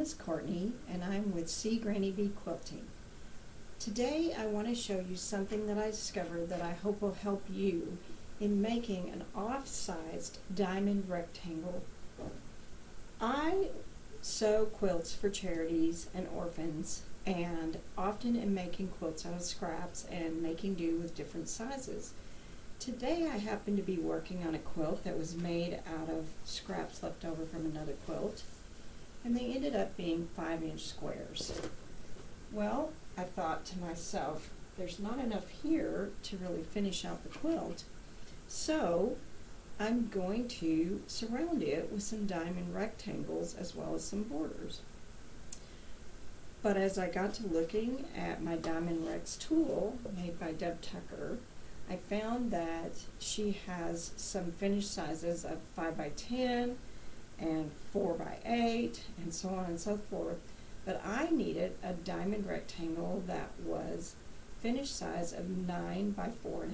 is Courtney and I'm with C. Granny Bee Quilting. Today I want to show you something that I discovered that I hope will help you in making an off-sized diamond rectangle. I sew quilts for charities and orphans and often am making quilts out of scraps and making do with different sizes. Today I happen to be working on a quilt that was made out of scraps left over from another quilt, and they ended up being 5-inch squares. Well, I thought to myself, there's not enough here to really finish out the quilt, so I'm going to surround it with some diamond rectangles as well as some borders. But as I got to looking at my Diamond Rex tool made by Deb Tucker, I found that she has some finished sizes of 5x10 and 4x8 and so on and so forth, but I needed a diamond rectangle that was finished size of 9x4.5.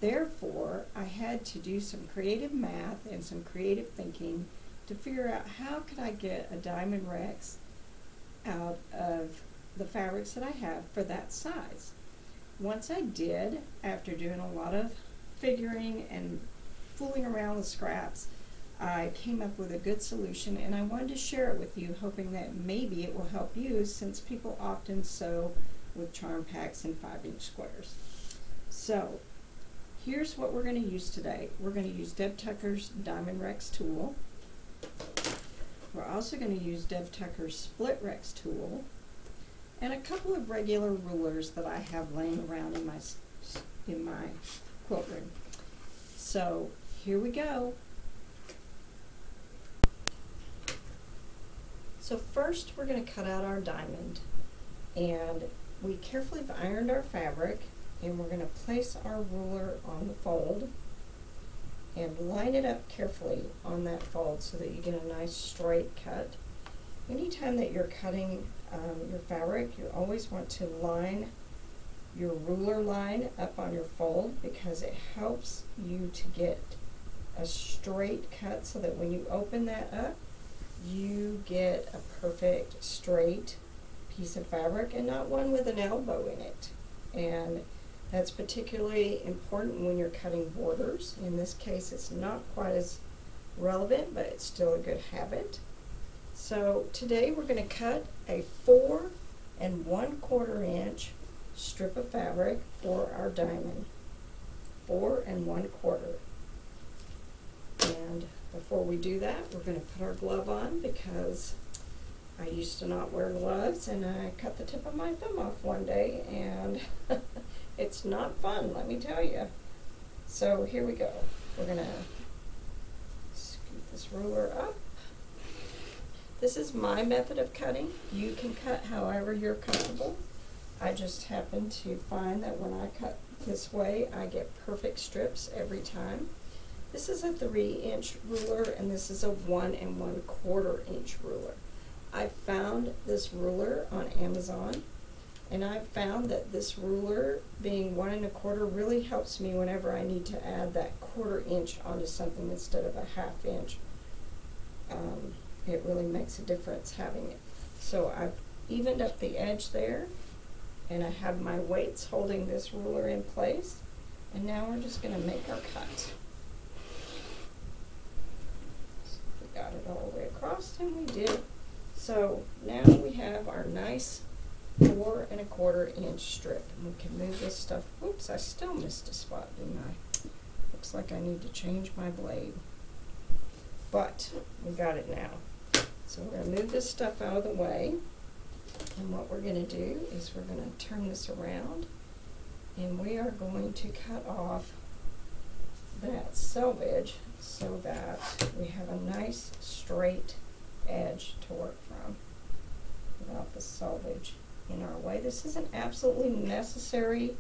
Therefore, I had to do some creative math and some creative thinking to figure out how could I get a Diamond Rex out of the fabrics that I have for that size. Once I did, after doing a lot of figuring and fooling around with scraps, I came up with a good solution, and I wanted to share it with you, hoping that maybe it will help you, since people often sew with charm packs and 5-inch squares. So here's what we're going to use today. We're going to use Deb Tucker's Diamond Rex tool. We're also going to use Deb Tucker's Split Rex tool, and a couple of regular rulers that I have laying around in my quilt room. So here we go. So first we're going to cut out our diamond, and we carefully have ironed our fabric, and we're going to place our ruler on the fold and line it up carefully on that fold so that you get a nice straight cut. Anytime that you're cutting your fabric, you always want to line your ruler line up on your fold, because it helps you to get a straight cut so that when you open that up, you get a perfect straight piece of fabric and not one with an elbow in it. And that's particularly important when you're cutting borders. In this case, it's not quite as relevant, but it's still a good habit. So today we're going to cut a 4 1/4 inch strip of fabric for our diamond. 4 1/4. And before we do that, we're going to put our glove on, because I used to not wear gloves and I cut the tip of my thumb off one day, and it's not fun, let me tell you. So here we go. We're going to scoot this ruler up. This is my method of cutting. You can cut however you're comfortable. I just happen to find that when I cut this way, I get perfect strips every time. This is a 3-inch ruler, and this is a 1 1/4 inch ruler. I found this ruler on Amazon, and I found that this ruler, being 1 1/4, really helps me whenever I need to add that 1/4 inch onto something instead of a 1/2 inch. It really makes a difference having it. So I've evened up the edge there, and I have my weights holding this ruler in place, and now we're just going to make our cut. So we got it all the way across, and we did. So now we have our nice 4 1/4 inch strip, and we can move this stuff. Oops, I still missed a spot, didn't I? Looks like I need to change my blade, but we got it now. So we're going to move this stuff out of the way, and what we're going to do is we're going to turn this around, and we are going to cut off that selvage so that we have a nice straight edge to work from without the selvage in our way. This isn't absolutely necessary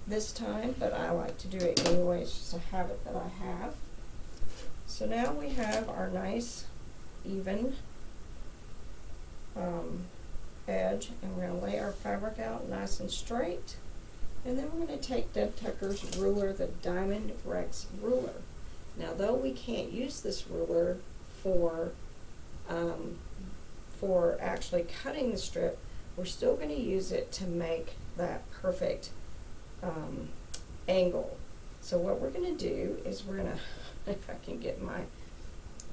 this time, but I like to do it anyway. It's just a habit that I have. So now we have our nice even edge, and we're going to lay our fabric out nice and straight, and then we're going to take Deb Tucker's ruler, the Diamond Rex ruler. Now, though we can't use this ruler for for actually cutting the strip, we're still going to use it to make that perfect angle. So what we're going to do is we're going to, if I can get my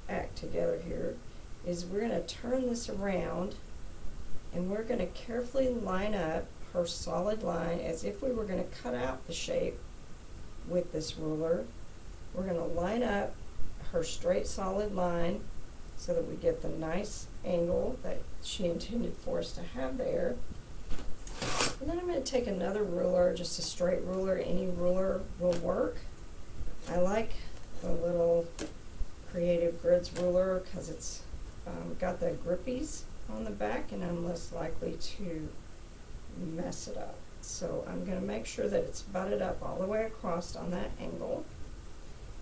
act together here, is we're going to turn this around and we're going to carefully line up her solid line as if we were going to cut out the shape with this ruler. We're going to line up her straight solid line so that we get the nice angle that she intended for us to have there. And then I'm going to take another ruler, just a straight ruler. Any ruler will work. I like the little Creative Grids ruler because it's got the grippies on the back and I'm less likely to mess it up. So I'm going to make sure that it's butted up all the way across on that angle.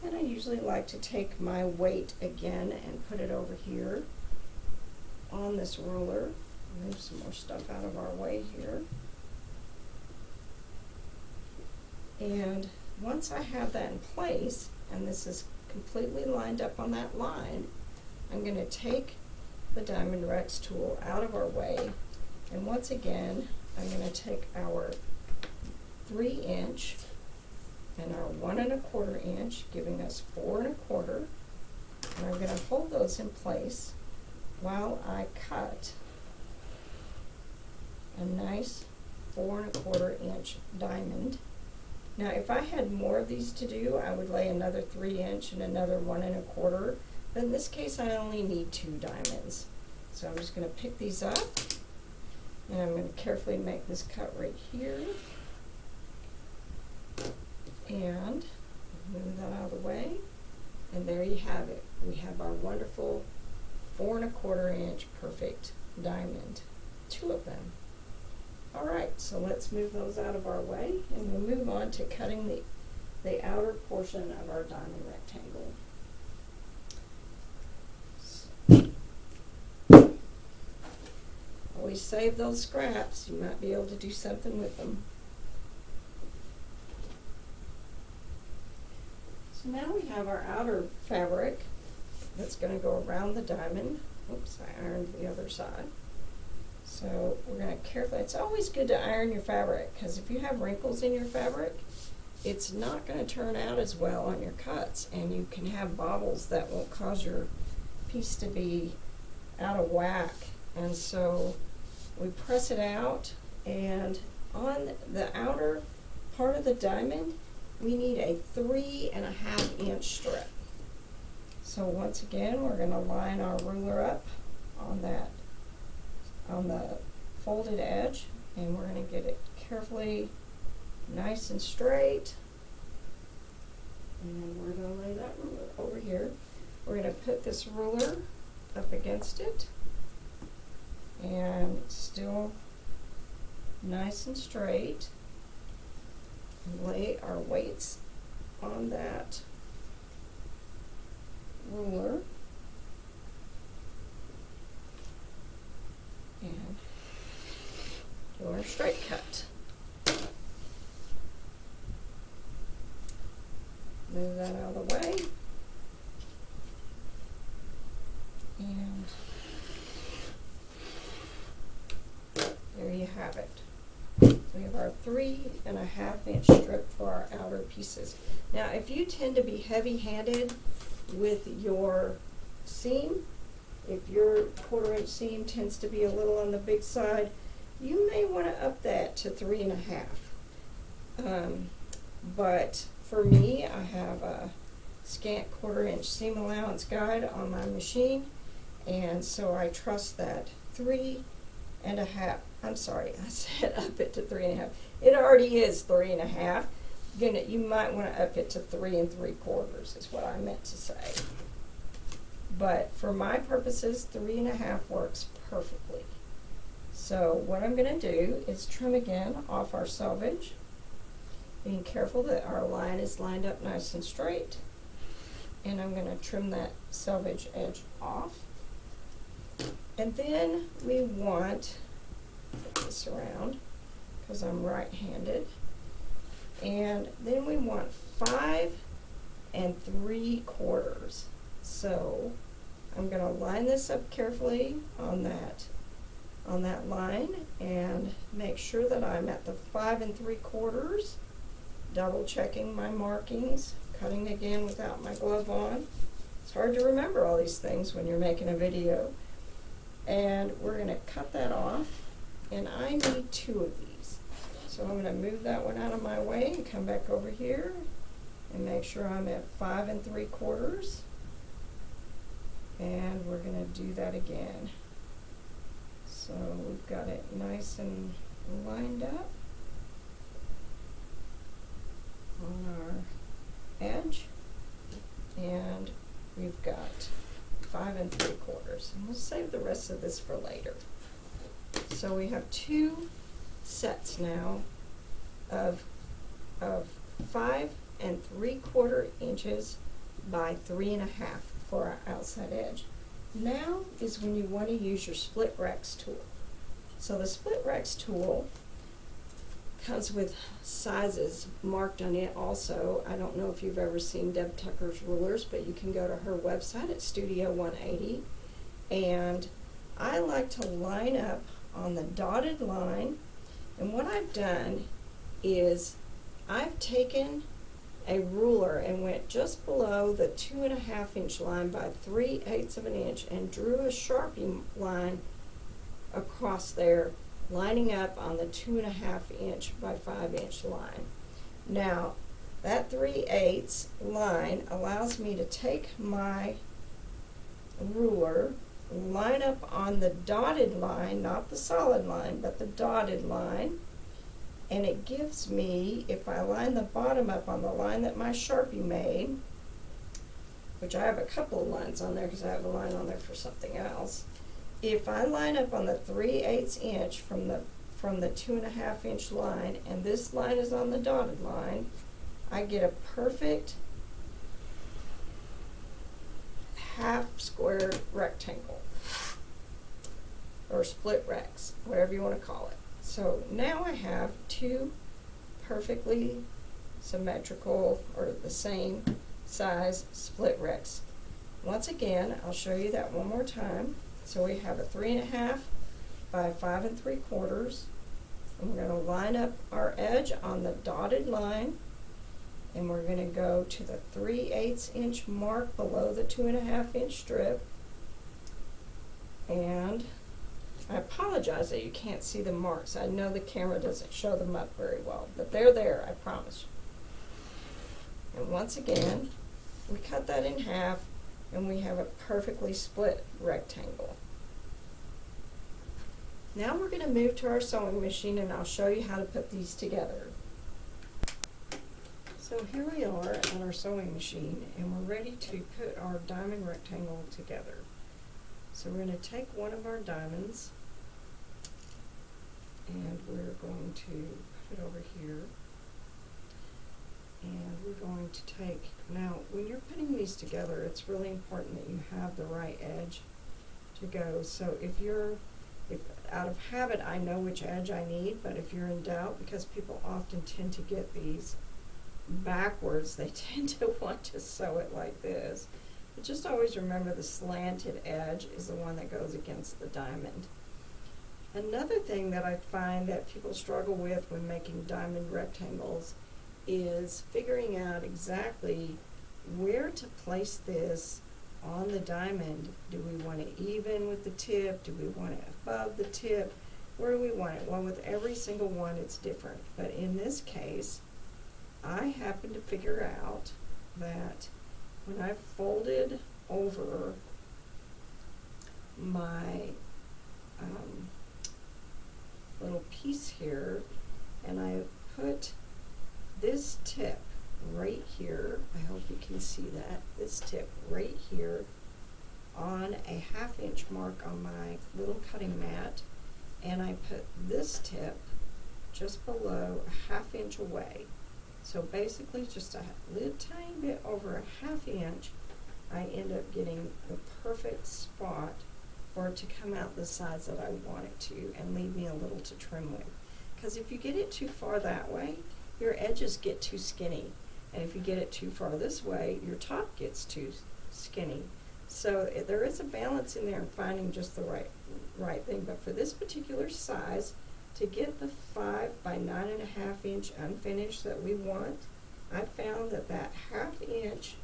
And I usually like to take my weight again and put it over here on this ruler. Move some more stuff out of our way here. And once I have that in place, and this is completely lined up on that line, I'm going to take the Diamond Rex tool out of our way, and once again I'm going to take our 3" and our 1 1/4 inch, giving us 4 1/4, and I'm going to hold those in place while I cut a nice 4 1/4 inch diamond. Now if I had more of these to do, I would lay another 3" and another 1 1/4, but in this case I only need 2 diamonds. So I'm just going to pick these up and I'm going to carefully make this cut right here and move that out of the way, and there you have it. We have our wonderful 4 1/4 inch perfect diamond, 2 of them. Alright, so let's move those out of our way and we'll move on to cutting the outer portion of our diamond rectangle. Always save those scraps, you might be able to do something with them. So now we have our outer fabric that's going to go around the diamond. Oops, I ironed the other side. So we're going to carefully, it's always good to iron your fabric because if you have wrinkles in your fabric, it's not going to turn out as well on your cuts, and you can have bobbles that will cause your piece to be out of whack. And so we press it out, and on the outer part of the diamond we need a 3 1/2 inch strip. So once again we're going to line our ruler up on that, on the folded edge, and we're going to get it carefully nice and straight, and we're going to lay that ruler over here. We're going to put this ruler up against it and still nice and straight, and lay our weights on that ruler and do our straight cut. Move that out of the way, and there you have it. We have our 3 1/2 inch strip for our outer pieces. Now if you tend to be heavy-handed with your seam, if your 1/4 inch seam tends to be a little on the big side, you may want to up that to 3 1/2. But for me, I have a scant 1/4 inch seam allowance guide on my machine, and so I trust that 3 1/2. I'm sorry, I said up it to 3 1/2. It already is 3 1/2. You might want to up it to 3 3/4 is what I meant to say. But for my purposes, 3 1/2 works perfectly. So what I'm going to do is trim again off our selvage, being careful that our line is lined up nice and straight. And I'm going to trim that selvage edge off. And then we want, put this around because I'm right-handed, and then we want 5 3/4. So I'm going to line this up carefully on that line and make sure that I'm at the 5 3/4, double checking my markings, cutting again without my glove on. It's hard to remember all these things when you're making a video. And we're going to cut that off, and I need 2 of these. So I'm going to move that one out of my way and come back over here and make sure I'm at 5 3/4. And we're going to do that again. So we've got it nice and lined up on our edge, and we've got 5 3/4, and we'll save the rest of this for later. So we have 2 sets now of 5 3/4 inches by 3 1/2 for our outside edge. Now is when you want to use your Split Rex tool. So the Split Rex tool comes with sizes marked on it also. I don't know if you've ever seen Deb Tucker's rulers, but you can go to her website at Studio 180. And I like to line up on the dotted line. And what I've done is I've taken a ruler and went just below the 2 1/2 inch line by 3/8 of an inch and drew a Sharpie line across there, lining up on the 2 1/2 inch by 5 inch line. Now that 3/8 line allows me to take my ruler, line up on the dotted line, not the solid line, but the dotted line, and it gives me, if I line the bottom up on the line that my Sharpie made, which I have a couple of lines on there because I have a line on there for something else. If I line up on the 3/8 inch from the 2 1/2 inch line, and this line is on the dotted line, I get a perfect half square rectangle, or split rex, whatever you want to call it. So now I have 2 perfectly symmetrical, or the same size, split rex. Once again, I'll show you that one more time. So we have a 3 1/2 by 5 3/4, and we're going to line up our edge on the dotted line, and we're going to go to the 3/8 inch mark below the 2 1/2 inch strip. And I apologize that you can't see the marks. I know the camera doesn't show them up very well, but they're there, I promise you. And once again, we cut that in half, and we have a perfectly split rectangle. Now we're going to move to our sewing machine, and I'll show you how to put these together. So here we are on our sewing machine, and we're ready to put our diamond rectangle together. So we're going to take one of our diamonds, and we're going to put it over here, and we're going to take, now when you're putting these together, it's really important that you have the right edge to go. So if out of habit I know which edge I need, but if you're in doubt, because people often tend to get these backwards, they tend to want to sew it like this. But just always remember the slanted edge is the one that goes against the diamond. Another thing that I find that people struggle with when making diamond rectangles is figuring out exactly where to place this on the diamond. Do we want it even with the tip? Do we want it above the tip? Where do we want it? Well, with every single one it's different. But in this case, I happen to figure out that when I folded over my little piece here, and I put this tip right here, I hope you can see that, this tip right here on a 1/2 inch mark on my little cutting mat, and I put this tip just below a 1/2 inch away. So basically just a little tiny bit over a 1/2 inch, I end up getting the perfect spot for it to come out the size that I want it to, and leave me a little to trim with. Because if you get it too far that way, your edges get too skinny. And if you get it too far this way, your top gets too skinny. So there is a balance in there in finding just the right thing. But for this particular size, to get the 5 by 9.5 inch unfinished that we want, I found that that 1/2 inch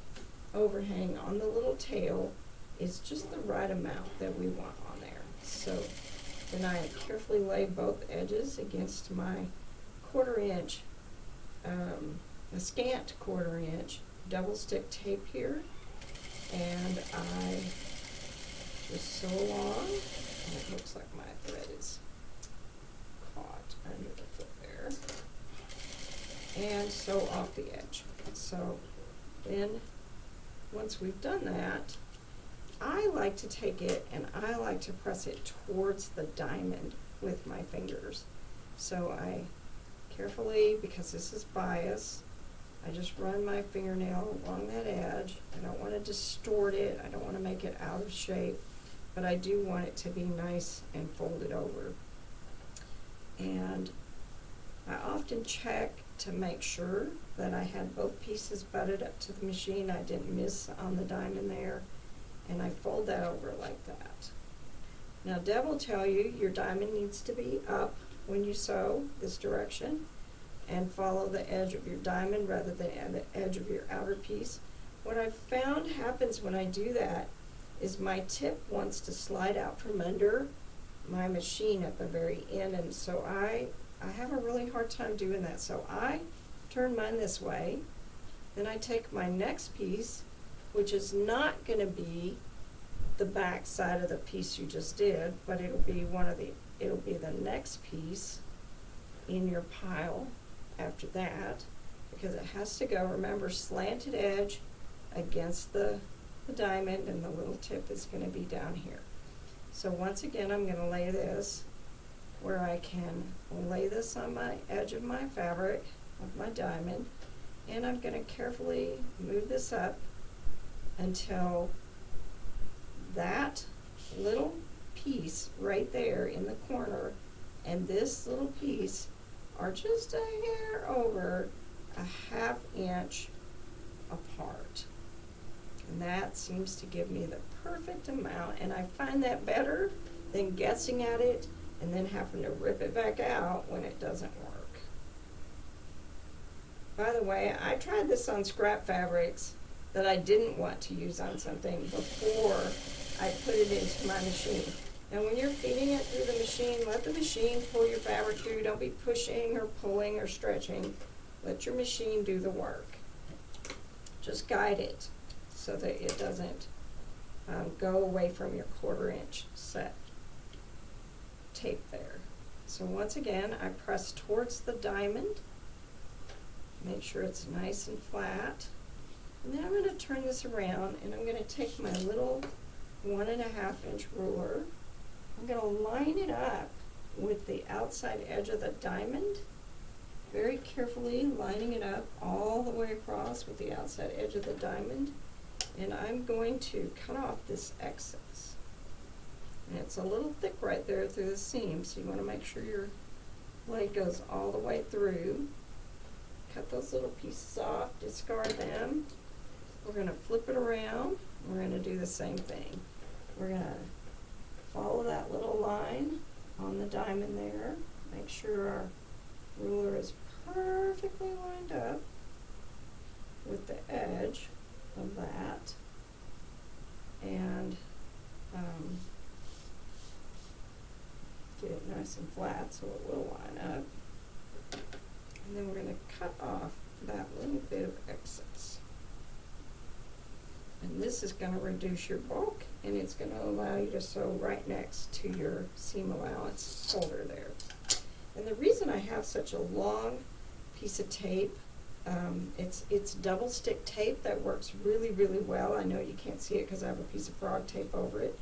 overhang on the little tail is just the right amount that we want on there. So then I carefully lay both edges against my 1/4 inch, a scant 1/4 inch double stick tape here, and I just sew along, and it looks like my thread is caught under the foot there, and sew off the edge. So then once we've done that, I like to take it and I like to press it towards the diamond with my fingers. So I carefully, because this is bias, I just run my fingernail along that edge. I don't want to distort it, I don't want to make it out of shape, but I do want it to be nice and folded over. And I often check to make sure that I had both pieces butted up to the machine, I didn't miss on the diamond there, and I fold that over like that. Now Deb will tell you your diamond needs to be up when you sew this direction, and follow the edge of your diamond rather than the edge of your outer piece. What I've found happens when I do that is my tip wants to slide out from under my machine at the very end, and so I have a really hard time doing that. So I turn mine this way, then I take my next piece, which is not going to be the back side of the piece you just did, but it'll be the next piece in your pile after that, because it has to go, remember, slanted edge against the diamond, and the little tip is going to be down here. So once again, I'm going to lay this where I can lay this on my edge of my fabric of my diamond, and I'm going to carefully move this up until that little piece right there in the corner and this little piece are just a hair over a 1/2 inch apart. And that seems to give me the perfect amount, and I find that better than guessing at it and then having to rip it back out when it doesn't work. By the way, I tried this on scrap fabrics that I didn't want to use on something before I put it into my machine. Now when you're feeding it through the machine, let the machine pull your fabric through. Don't be pushing or pulling or stretching. Let your machine do the work. Just guide it so that it doesn't go away from your 1/4 inch set tape there. So once again, I press towards the diamond. Make sure it's nice and flat. And then I'm going to turn this around, and I'm going to take my little 1.5 inch ruler. I'm going to line it up with the outside edge of the diamond, very carefully lining it up all the way across with the outside edge of the diamond. And I'm going to cut off this excess. And it's a little thick right there through the seam, so you want to make sure your blade goes all the way through. Cut those little pieces off, discard them. We're going to flip it around. We're going to do the same thing. We're going to follow that little line on the diamond there. Make sure our ruler is perfectly lined up with the edge of that. And get it nice and flat so it will line up. And then we're going to cut off that little bit of excess. And this is going to reduce your bulk, and it's going to allow you to sew right next to your seam allowance folder there. And the reason I have such a long piece of tape, it's double stick tape that works really, really well. I know you can't see it because I have a piece of frog tape over it,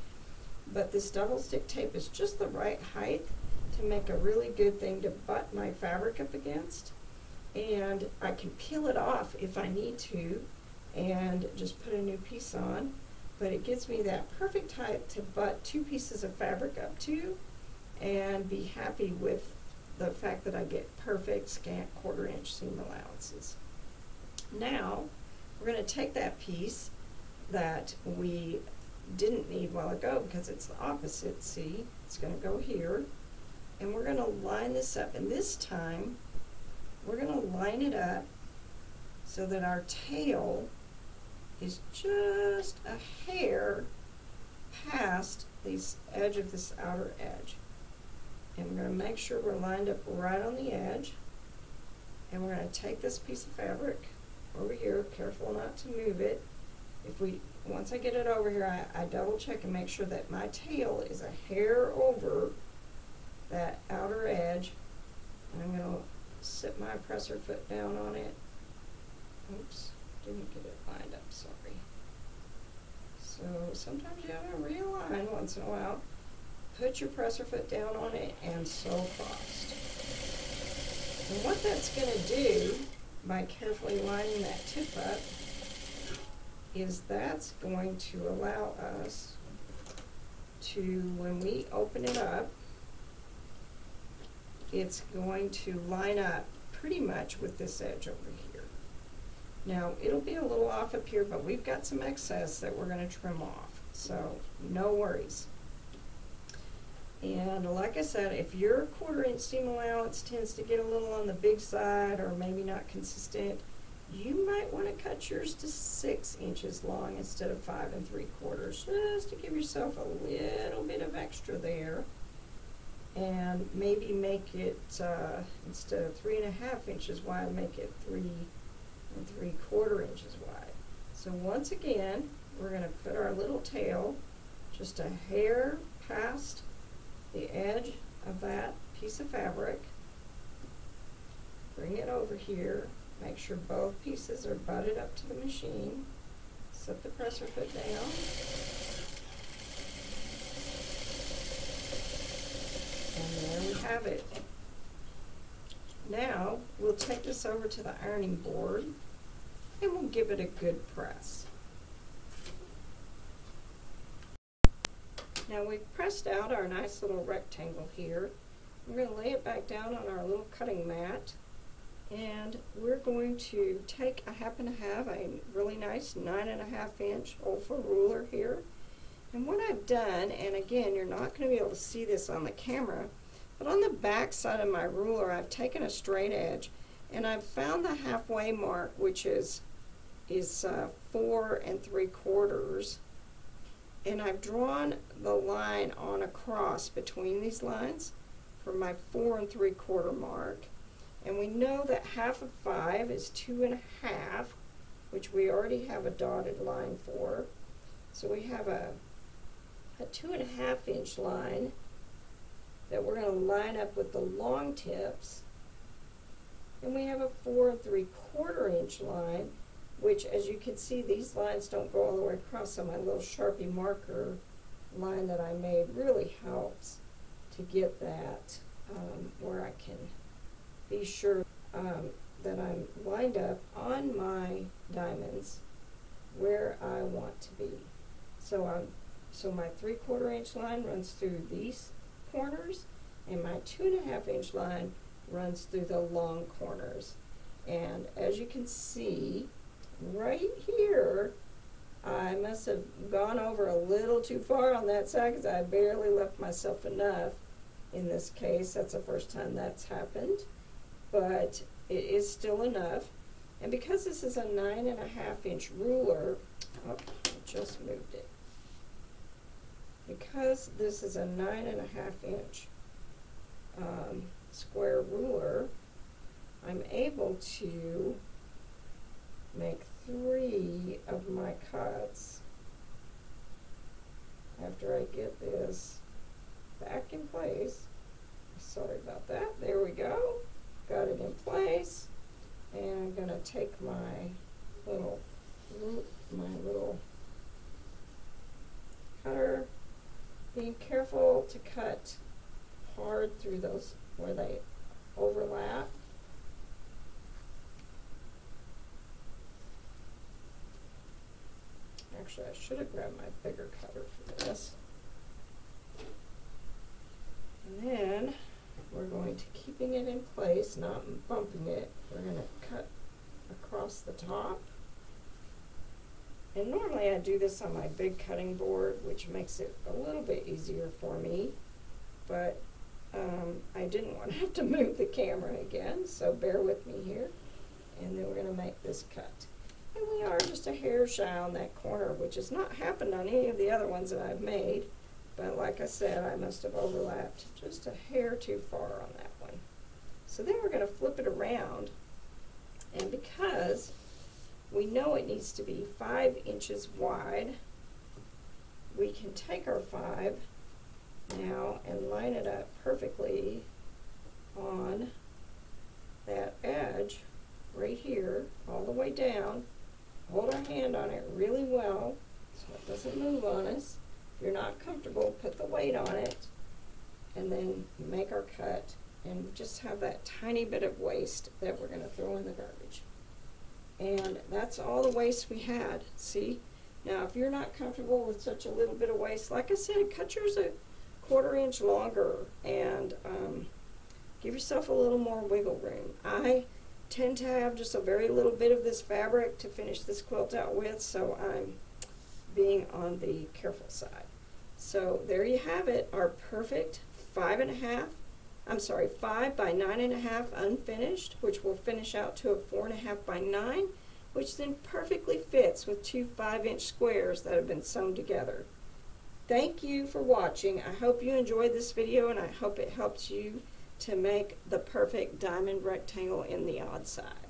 but this double stick tape is just the right height to make a really good thing to butt my fabric up against. And I can peel it off if I need to and just put a new piece on, but it gives me that perfect height to butt 2 pieces of fabric up to and be happy with the fact that I get perfect scant 1/4 inch seam allowances. Now we're going to take that piece that we didn't need a while ago because it's the opposite. See, it's going to go here, and we're going to line this up, and this time we're going to line it up so that our tail is just a hair past this edge of this outer edge. And we're going to make sure we're lined up right on the edge, and we're going to take this piece of fabric over here, careful not to move it. Once I get it over here, I double check and make sure that my tail is a hair over that outer edge. And I'm going to sit my presser foot down on it. Oops, didn't get it lined up, sorry. So sometimes you have to realign once in a while. Put your presser foot down on it and sew across. And what that's going to do, by carefully lining that tip up, is that's going to allow us to, when we open it up, it's going to line up pretty much with this edge over here. Now, it'll be a little off up here, but we've got some excess that we're going to trim off, so no worries. And like I said, if your 1/4 inch seam allowance tends to get a little on the big side or maybe not consistent, you might want to cut yours to 6 inches long instead of 5 3/4, just to give yourself a little bit of extra there. And maybe make it, instead of 3 1/2 inches wide, make it 3 3/4 inches wide. So once again, we're going to put our little tail just a hair past the edge of that piece of fabric. Bring it over here. Make sure both pieces are butted up to the machine. Set the presser foot down. And there we have it. Now we'll take this over to the ironing board and we'll give it a good press. Now we've pressed out our nice little rectangle here. We're going to lay it back down on our little cutting mat, and we're going to take, I happen to have a really nice 9 1/2 inch Olfa ruler here. And what I've done, and again, you're not going to be able to see this on the camera, but on the back side of my ruler, I've taken a straight edge, and I've found the halfway mark, which is 4 3/4, and I've drawn the line on across between these lines for my 4 3/4 mark. And we know that 1/2 of 5 is 2 1/2, which we already have a dotted line for. So we have a 2 1/2 inch line that we're going to line up with the long tips. And we have a 4 3/4 inch line, which, as you can see, these lines don't go all the way across, so my little Sharpie marker line that I made really helps to get that where I can be sure that I'm lined up on my diamonds where I want to be. So my 3/4 inch line runs through these corners, and my 2 1/2 inch line runs through the long corners. And as you can see, right here, I must have gone over a little too far on that side because I barely left myself enough. In this case, that's the first time that's happened, but it is still enough. And because this is a 9 1/2 inch ruler, oh, I just moved it. Because this is a 9 1/2 inch square ruler, I'm able to make 3 of my cuts after I get this back in place. Sorry about that. There we go. Got it in place. And I'm going to take my little cutter, being careful to cut hard through those where they overlap. Actually, I should have grabbed my bigger cutter for this. And then we're going to, keeping it in place, not bumping it, we're going to cut across the top. And normally I do this on my big cutting board, which makes it a little bit easier for me, but I didn't want to have to move the camera again, so bear with me here. And then we're going to make this cut. And we are just a hair shy on that corner, which has not happened on any of the other ones that I've made, but like I said, I must have overlapped just a hair too far on that one. So then we're going to flip it around, and because we know it needs to be 5 inches wide, we can take our 5 now and line it up perfectly on that edge right here, all the way down. Hold our hand on it really well so it doesn't move on us. If you're not comfortable, put the weight on it, and then make our cut, and just have that tiny bit of waste that we're going to throw in the garbage. And that's all the waste we had. See? Now, if you're not comfortable with such a little bit of waste, like I said, cut yours a 1/4 inch longer and give yourself a little more wiggle room. I tend to have just a very little bit of this fabric to finish this quilt out with, so I'm being on the careful side. So there you have it, our perfect 5 by 9.5 unfinished, which will finish out to a 4.5 by 9, which then perfectly fits with 2 5-inch squares that have been sewn together. Thank you for watching. I hope you enjoyed this video, and I hope it helps you to make the perfect diamond rectangle in the odd side.